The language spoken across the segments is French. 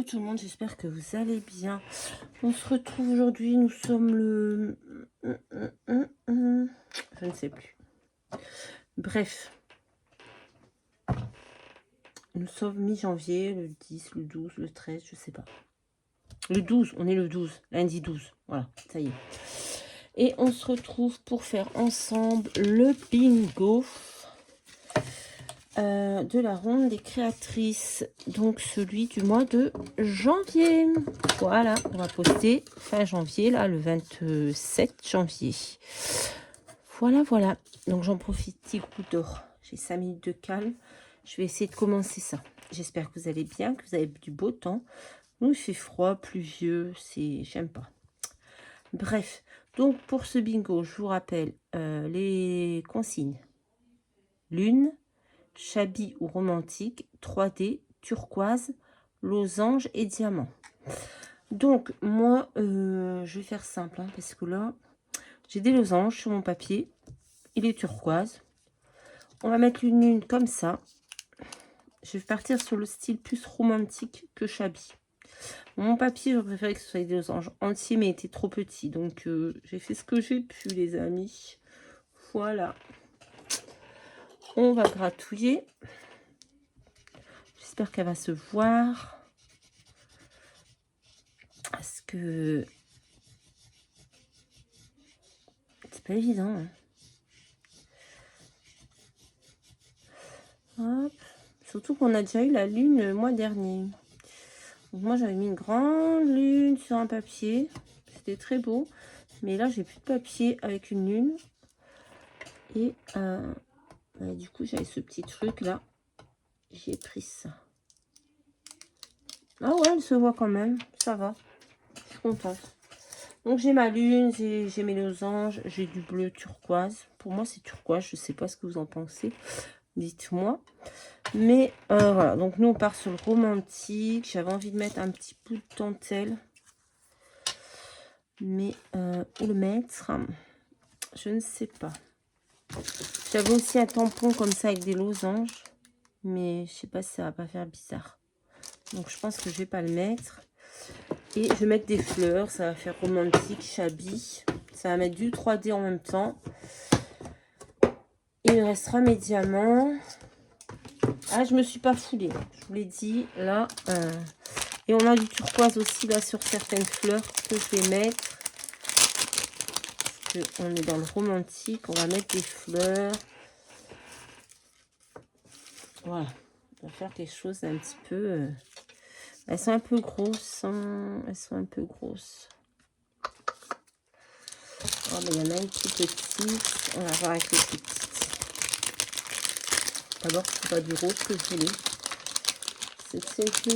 tout le monde, j'espère que vous allez bien. On se retrouve aujourd'hui, nous sommes le... Je ne sais plus. Bref. Nous sommes mi-janvier, le 10, le 12, le 13, je sais pas. Le 12, on est le 12, lundi 12. Voilà, ça y est. Et on se retrouve pour faire ensemble le bingo de la ronde des créatrices, donc celui du mois de janvier. Voilà, on va poster fin janvier, là, le 27 janvier. Voilà. Donc j'en profite, petit coup d'or. J'ai 5 minutes de calme. Je vais essayer de commencer ça. J'espère que vous allez bien, que vous avez du beau temps. Nous, il fait froid, pluvieux, j'aime pas. Bref, donc pour ce bingo, je vous rappelle les consignes. Lune, Chablis ou romantique, 3D, turquoise, losange et diamant. Donc, moi, je vais faire simple, hein, parce que là, j'ai des losanges sur mon papier. Il est turquoise. On va mettre une lune comme ça. Je vais partir sur le style plus romantique que Chablis. Mon papier, je préférais que ce soit des losanges entiers, mais il était trop petit. Donc, j'ai fait ce que j'ai pu, les amis. Voilà. On va gratouiller. J'espère qu'elle va se voir. Parce que c'est pas évident. Hein. Hop. Surtout qu'on a déjà eu la lune le mois dernier. Donc moi j'avais mis une grande lune sur un papier. C'était très beau. Mais là j'ai plus de papier avec une lune. Et du coup j'avais ce petit truc là. J'ai pris ça. Ah ouais, elle se voit quand même. Ça va. Je suis contente. Donc j'ai ma lune, j'ai mes losanges, j'ai du bleu turquoise. Pour moi c'est turquoise, je sais pas ce que vous en pensez. Dites-moi. Mais voilà, donc nous on part sur le romantique. J'avais envie de mettre un petit bout de dentelle. Mais où le mettre? Je ne sais pas. J'avais aussi un tampon comme ça avec des losanges. Mais je sais pas si ça va pas faire bizarre. Donc je pense que je vais pas le mettre. Et je vais mettre des fleurs. Ça va faire romantique, Chablis. Ça va mettre du 3D en même temps. Il me restera mes diamants. Ah, je me suis pas foulée. Je vous l'ai dit, là. Et on a du turquoise aussi, là, sur certaines fleurs que je vais mettre. Parce qu'on est dans le romantique. On va mettre des fleurs. Voilà. On va faire des choses un petit peu... Elles sont un peu grosses. Hein. Elles sont un peu grosses. Oh, mais il y en a une plus petite. On va voir avec les petites. D'abord, c'est pas du rose que je voulais. C'est simple.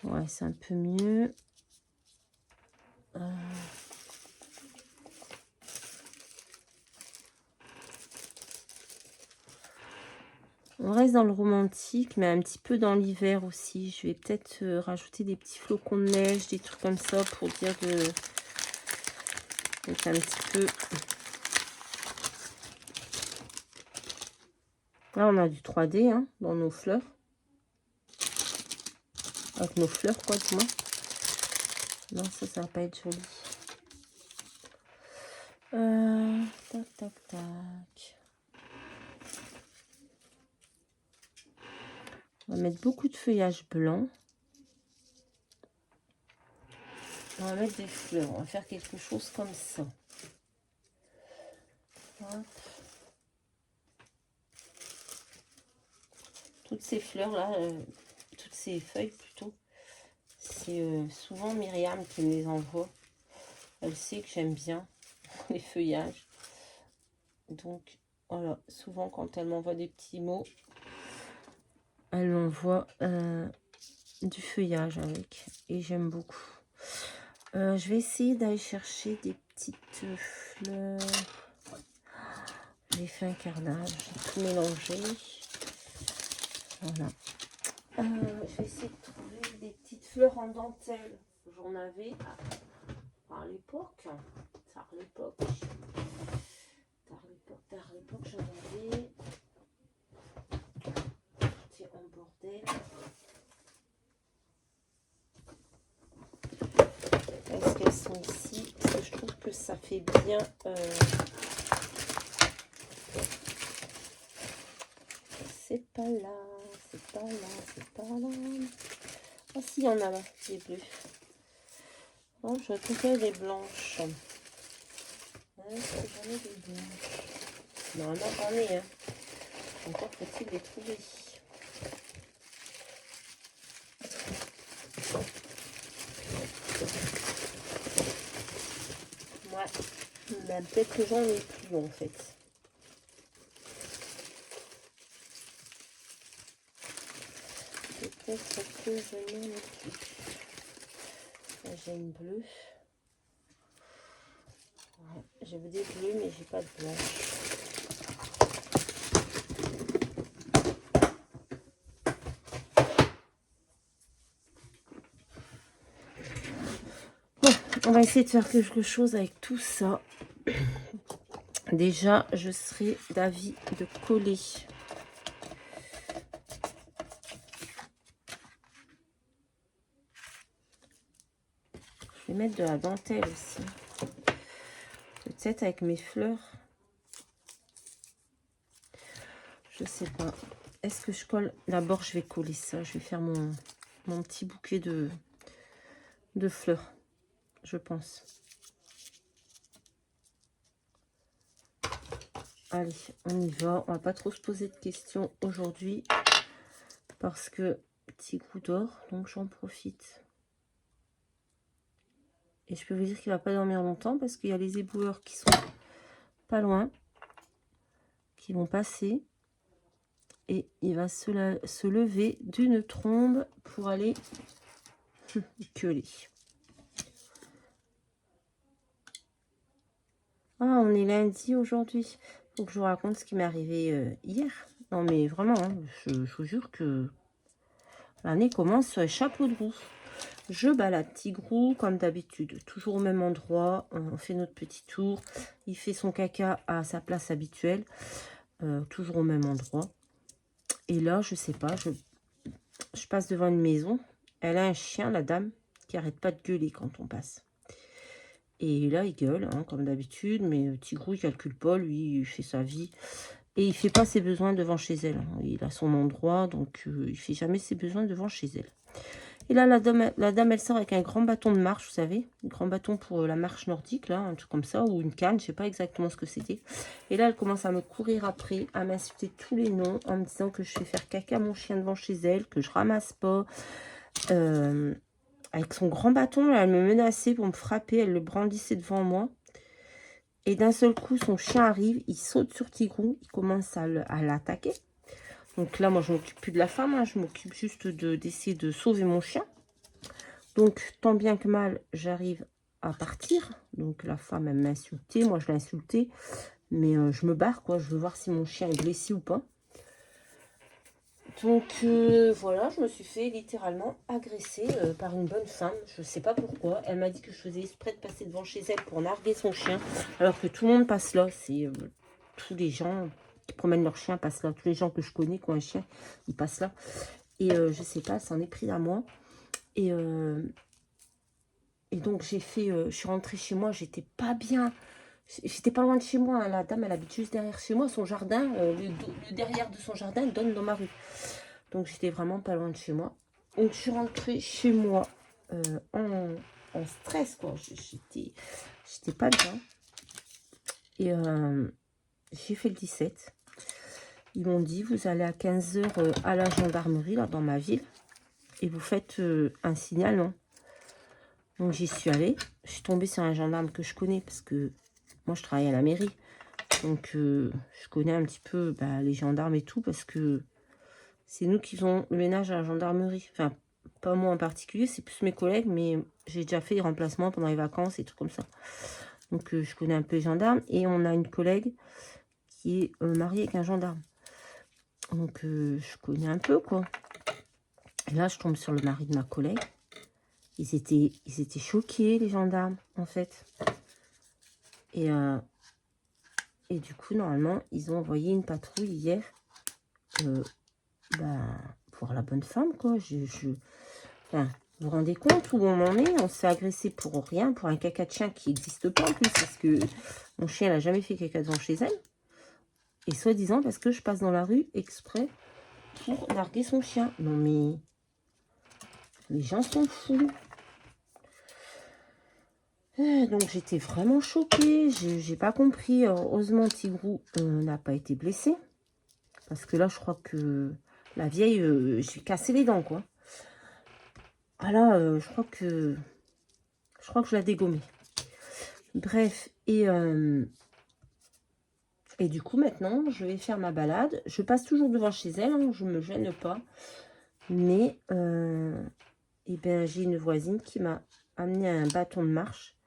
Ouais, c'est un peu mieux. On reste dans le romantique, mais un petit peu dans l'hiver aussi. Je vais peut-être rajouter des petits flocons de neige, des trucs comme ça pour dire de... Donc un petit peu... Là, on a du 3D hein, dans nos fleurs. Avec nos fleurs, quoi, du moins. Non, ça va pas être joli. Tac. On va mettre beaucoup de feuillage blanc. On va mettre des fleurs. On va faire quelque chose comme ça. Hop. Toutes ces fleurs-là, toutes ces feuilles plutôt, c'est souvent Myriam qui me les envoie. Elle sait que j'aime bien les feuillages. Donc, voilà, souvent quand elle m'envoie des petits mots, elle m'envoie du feuillage avec. Et j'aime beaucoup. Je vais essayer d'aller chercher des petites fleurs. J'ai fait un carnage, j'ai tout mélangé. Voilà. Je vais essayer de trouver des petites fleurs en dentelle. J'en avais à l'époque. Tard l'époque, j'en avais. C'est en bordel. ça fait bien... C'est pas là, c'est pas là, c'est pas là. Ah si, il y en a là, des bleus. Oh, je préfère les blanches. J'en ai des blanches. Normalement, j'en ai. Hein. Encore faut-il les trouver. Ouais, ben, peut-être que j'en ai plus en fait. Peut-être que je n'en ai plus. Là, j'ai une bleue. Ouais, j'ai des bleus, mais j'ai pas de blanche. Bon, on va essayer de faire quelque chose avec tout ça. Déjà, je serais d'avis de coller. Je vais mettre de la dentelle aussi. Peut-être avec mes fleurs. Je sais pas. Est-ce que je colle? D'abord, je vais coller ça. Je vais faire mon petit bouquet de fleurs, je pense. Allez, on y va. On va pas trop se poser de questions aujourd'hui. Parce que petit coup d'or, donc j'en profite. Et je peux vous dire qu'il va pas dormir longtemps parce qu'il y a les éboueurs qui sont pas loin, qui vont passer. Et il va se lever d'une trombe pour aller queuler. Ah, on est lundi aujourd'hui. Faut que je vous raconte ce qui m'est arrivé hier. Non mais vraiment, hein, je vous jure que l'année commence sur les chapeaux de roue. Je balade Tigrou comme d'habitude, toujours au même endroit. On fait notre petit tour. Il fait son caca à sa place habituelle, toujours au même endroit. Et là, je sais pas, je passe devant une maison. Elle a un chien, la dame, qui arrête pas de gueuler quand on passe. Et là, il gueule, hein, comme d'habitude, mais Tigrou, il calcule pas, lui, il fait sa vie. Et il fait pas ses besoins devant chez elle. Hein. Il a son endroit, donc il fait jamais ses besoins devant chez elle. Et là, la dame, elle sort avec un grand bâton de marche, vous savez, un grand bâton pour la marche nordique, là, un truc comme ça, ou une canne, je sais pas exactement ce que c'était. Et là, elle commence à me courir après, à m'insulter tous les noms, en me disant que je fais faire caca à mon chien devant chez elle, que je ramasse pas. Avec son grand bâton, là, elle me menaçait pour me frapper, elle le brandissait devant moi. Et d'un seul coup, son chien arrive, il saute sur Tigrou, il commence à l'attaquer. Donc là, moi, je m'occupe plus de la femme, hein, je m'occupe juste d'essayer de sauver mon chien. Donc, tant bien que mal, j'arrive à partir. Donc, la femme, elle m'a insulté, moi, je l'ai insulté. Mais je me barre, quoi. Je veux voir si mon chien est blessé ou pas. Donc, voilà, je me suis fait littéralement agresser par une bonne femme. Je ne sais pas pourquoi. Elle m'a dit que je faisais exprès de passer devant chez elle pour narguer son chien. Alors que tout le monde passe là. C'est tous les gens qui promènent leur chien passent là. Tous les gens que je connais qui ont un chien, ils passent là. Et je sais pas, ça en est pris à moi. Et donc, j'ai fait... je suis rentrée chez moi, j'étais pas bien. J'étais pas loin de chez moi. Hein. La dame, elle habite juste derrière chez moi. Son jardin, le derrière de son jardin donne dans ma rue. Donc, j'étais vraiment pas loin de chez moi. Donc, je suis rentrée chez moi en stress, quoi. J'étais pas bien. Et j'ai fait le 17. Ils m'ont dit, vous allez à 15 h à la gendarmerie, là, dans ma ville. Et vous faites un signalement. Donc, j'y suis allée. Je suis tombée sur un gendarme que je connais parce que moi, je travaille à la mairie. Donc, je connais un petit peu les gendarmes et tout parce que c'est nous qui faisons le ménage à la gendarmerie. Enfin, pas moi en particulier, c'est plus mes collègues, mais j'ai déjà fait des remplacements pendant les vacances et tout comme ça. Donc, je connais un peu les gendarmes. Et on a une collègue qui est mariée avec un gendarme. Donc, je connais un peu, quoi. Et là, je tombe sur le mari de ma collègue. Ils étaient choqués, les gendarmes, en fait. Et du coup, normalement, ils ont envoyé une patrouille hier pour la bonne femme, quoi. Enfin, Vous vous rendez compte où on en est? On se fait agresser pour rien, pour un caca de chien qui n'existe pas en plus, parce que mon chien n'a jamais fait caca devant chez elle. Et soi-disant parce que je passe dans la rue exprès pour larguer son chien. Non mais les gens sont fous. Donc j'étais vraiment choquée. J'ai pas compris. Heureusement Tigrou n'a pas été blessé. Parce que là je crois que la vieille, je lui ai cassé les dents quoi. Ah là, je crois que je l'ai dégommée. Bref, et du coup, maintenant, je vais faire ma balade. Je passe toujours devant chez elle, hein, je ne me gêne pas. Mais, eh ben, j'ai une voisine qui m'a amené un bâton de marche.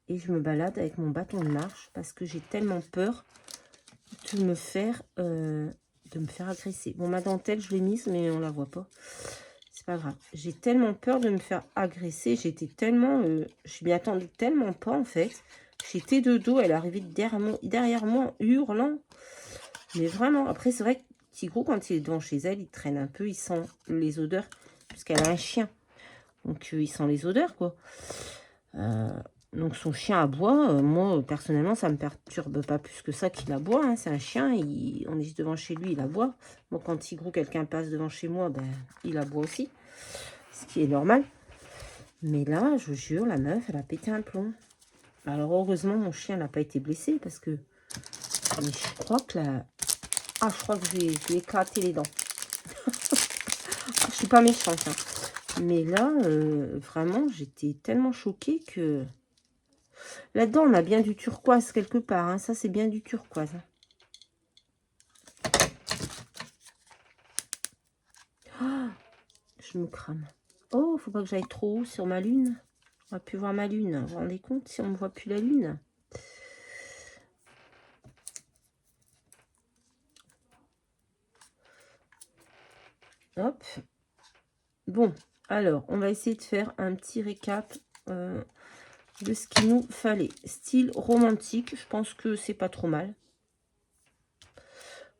Et je me balade avec mon bâton de marche parce que j'ai tellement peur de me faire agresser. Bon, ma dentelle, je l'ai mise, mais on la voit pas. C'est pas grave. J'ai tellement peur de me faire agresser. J'étais tellement... je m'y attendais tellement pas, en fait. J'étais de dos, elle est arrivée derrière moi en hurlant. Mais vraiment, après, c'est vrai que Tigrou, quand il est devant chez elle, il traîne un peu, il sent les odeurs, puisqu'elle a un chien. Donc, il sent les odeurs, quoi. Donc, son chien aboie. Moi, personnellement, ça me perturbe pas plus que ça qu'il aboie. Hein. C'est un chien, on est juste devant chez lui, il aboie. Moi, quand Tigrou, quelqu'un passe devant chez moi, ben, il aboie aussi. Ce qui est normal. Mais là, je vous jure, la meuf, elle a pété un plomb. Alors, heureusement, mon chien n'a pas été blessé parce que... Mais je crois que la... Ah, je crois que je vais éclater les dents. Je suis pas méchante. Hein. Mais là, vraiment, j'étais tellement choquée que... Là-dedans, on a bien du turquoise quelque part. Hein. Ça, c'est bien du turquoise. Oh, je me crame. Oh, faut pas que j'aille trop haut sur ma lune. On va plus voir ma lune. Vous vous rendez compte si on ne voit plus la lune? Hop. Bon, alors, on va essayer de faire un petit récap de ce qu'il nous fallait. Style romantique, je pense que c'est pas trop mal.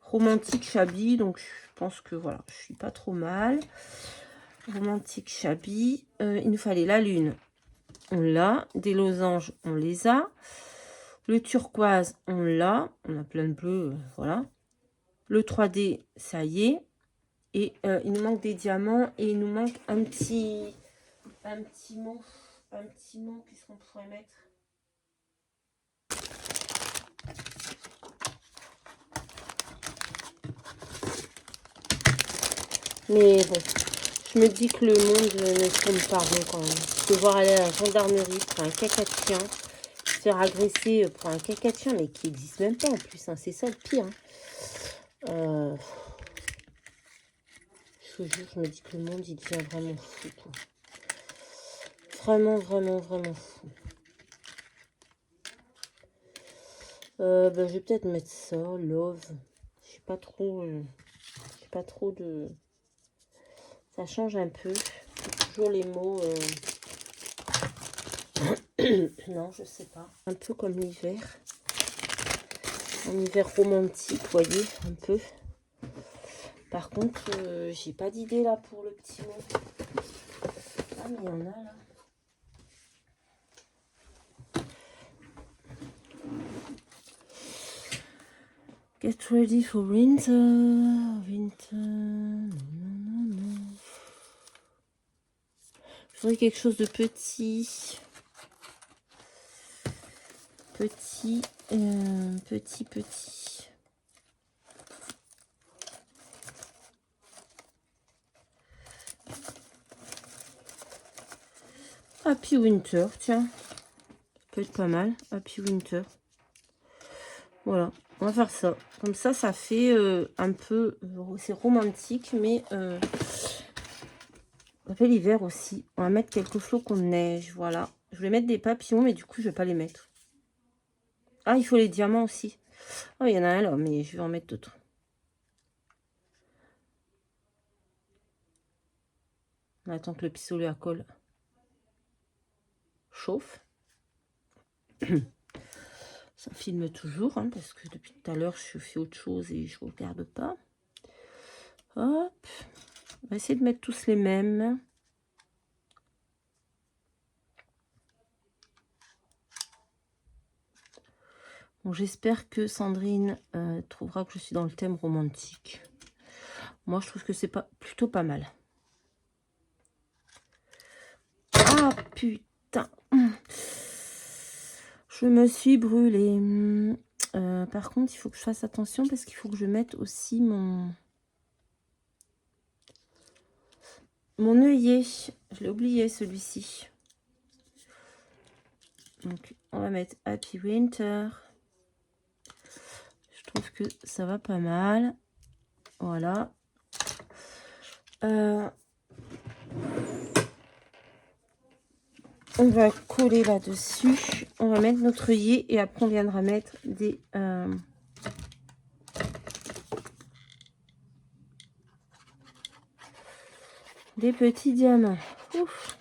Romantique shabby, donc je pense que voilà, je suis pas trop mal. Romantique shabby, il nous fallait la lune, on l'a. Des losanges, on les a. Le turquoise, on l'a. On a plein de bleus, voilà. Le 3D, ça y est. Et il nous manque des diamants et il nous manque un petit mot. Un petit mot, qu'est-ce qu'on pourrait mettre? Mais bon, je me dis que le monde ne tourne pas rond quand même. Je vais voir aller à la gendarmerie pour un caca de chien. Se faire agresser pour un caca de chien, mais qui n'existe même pas en plus. Hein. C'est ça le pire. Hein. Je vous jure, je me dis que le monde, il devient vraiment fou. Quoi. Vraiment, vraiment, vraiment fou. Je vais peut-être mettre ça, love. Je sais pas trop. J'ai pas trop de... Ça change un peu. Toujours les mots... non, je sais pas. Un peu comme l'hiver. Un hiver romantique, vous voyez, un peu. Par contre, j'ai pas d'idée là pour le petit mot. Ah, mais il y en a là. Get ready for winter. Winter. Non. Je voudrais quelque chose de petit. Petit. Happy Winter, tiens. Ça peut être pas mal. Happy Winter. Voilà, on va faire ça. Comme ça, ça fait un peu... c'est romantique, mais... ça fait l'hiver aussi. On va mettre quelques flocons de neige, voilà. Je voulais mettre des papillons, mais du coup, je vais pas les mettre. Ah, il faut les diamants aussi. Oh, il y en a un là, mais je vais en mettre d'autres. On attend que le pistolet à colle chauffe. Ça filme toujours, hein, parce que depuis tout à l'heure, je fais autre chose et je ne regarde pas. Hop. On va essayer de mettre tous les mêmes. Bon, j'espère que Sandrine trouvera que je suis dans le thème romantique. Moi, je trouve que c'est plutôt pas mal. Ah, putain. Je me suis brûlée. Par contre, il faut que je fasse attention parce qu'il faut que je mette aussi mon œillet. Je l'ai oublié, celui-ci. Donc, on va mettre Happy Winter. Je trouve que ça va pas mal. Voilà. On va coller là-dessus. On va mettre notre œillet et après on viendra mettre des petits diamants. Ouf.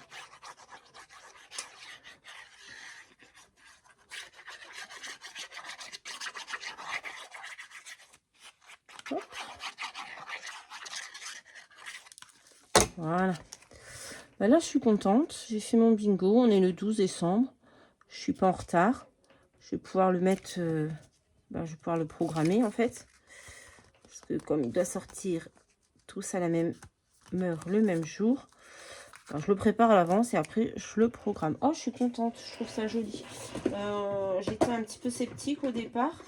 Hop. Voilà. Bah là, je suis contente. J'ai fait mon bingo. On est le 12 décembre. Je suis pas en retard. Je vais pouvoir le mettre... je vais pouvoir le programmer, en fait. Parce que comme il doit sortir tous à la même heure, le même jour, alors, je le prépare à l'avance et après, je le programme. Oh, je suis contente. Je trouve ça joli. J'étais un petit peu sceptique au départ.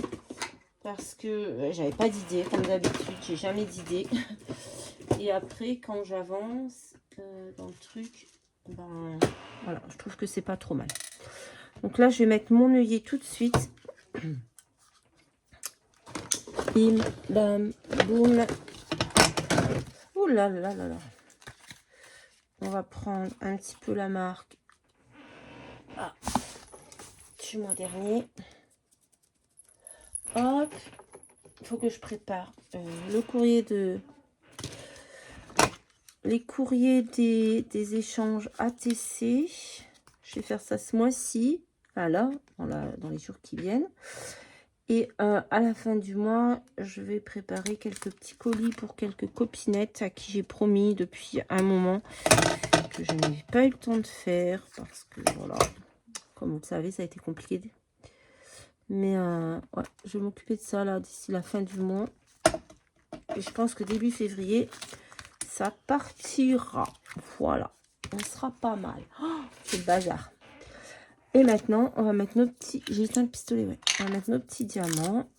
Parce que j'avais pas d'idée. Comme d'habitude, j'ai jamais d'idée. Et après, quand j'avance dans le truc, ben voilà, je trouve que c'est pas trop mal. Donc là, je vais mettre mon œillet tout de suite. Bim, bam, boum. Ouh là là là là. On va prendre un petit peu la marque. Ah, du mois dernier. Hop. Il faut que je prépare le courrier de... Les courriers des échanges ATC. Je vais faire ça ce mois-ci. Enfin là, dans les jours qui viennent. Et à la fin du mois, je vais préparer quelques petits colis pour quelques copinettes à qui j'ai promis depuis un moment que je n'avais pas eu le temps de faire. Parce que voilà, comme vous le savez, ça a été compliqué. Mais ouais, je vais m'occuper de ça là d'ici la fin du mois. Et je pense que début février, ça partira. Voilà, on sera pas mal. Oh, c'est le bazar. Et maintenant, on va mettre nos petits... J'ai éteint le pistolet, ouais. On va mettre nos petits diamants.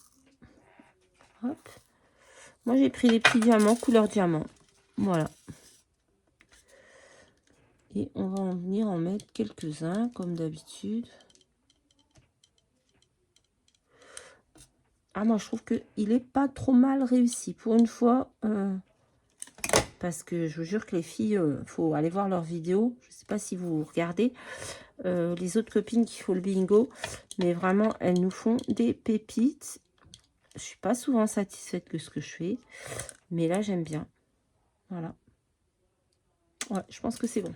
Hop. Moi, j'ai pris les petits diamants couleur diamant. Voilà. Et on va en venir en mettre quelques-uns, comme d'habitude. Ah, moi, je trouve qu'il est pas trop mal réussi. Pour une fois... parce que je vous jure que les filles, faut aller voir leurs vidéos. Je ne sais pas si vous regardez les autres copines qui font le bingo. Mais vraiment, elles nous font des pépites. Je suis pas souvent satisfaite de ce que je fais. Mais là, j'aime bien. Voilà. Ouais, je pense que c'est bon.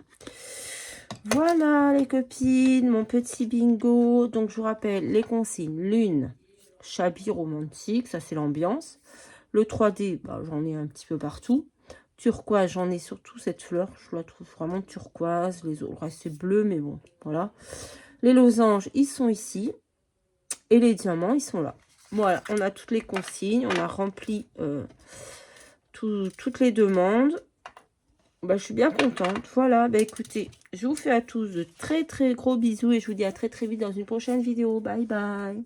Voilà, les copines, mon petit bingo. Donc, je vous rappelle les consignes. Lune, chablis romantique, ça, c'est l'ambiance. Le 3D, bah, j'en ai un petit peu partout. Turquoise, j'en ai surtout cette fleur. Je la trouve vraiment turquoise. Les autres, c'est bleu, mais bon, voilà. Les losanges, ils sont ici. Et les diamants, ils sont là. Voilà, on a toutes les consignes. On a rempli toutes les demandes. Bah, je suis bien contente. Voilà, bah, écoutez, je vous fais à tous de très très gros bisous. Et je vous dis à très très vite dans une prochaine vidéo. Bye bye.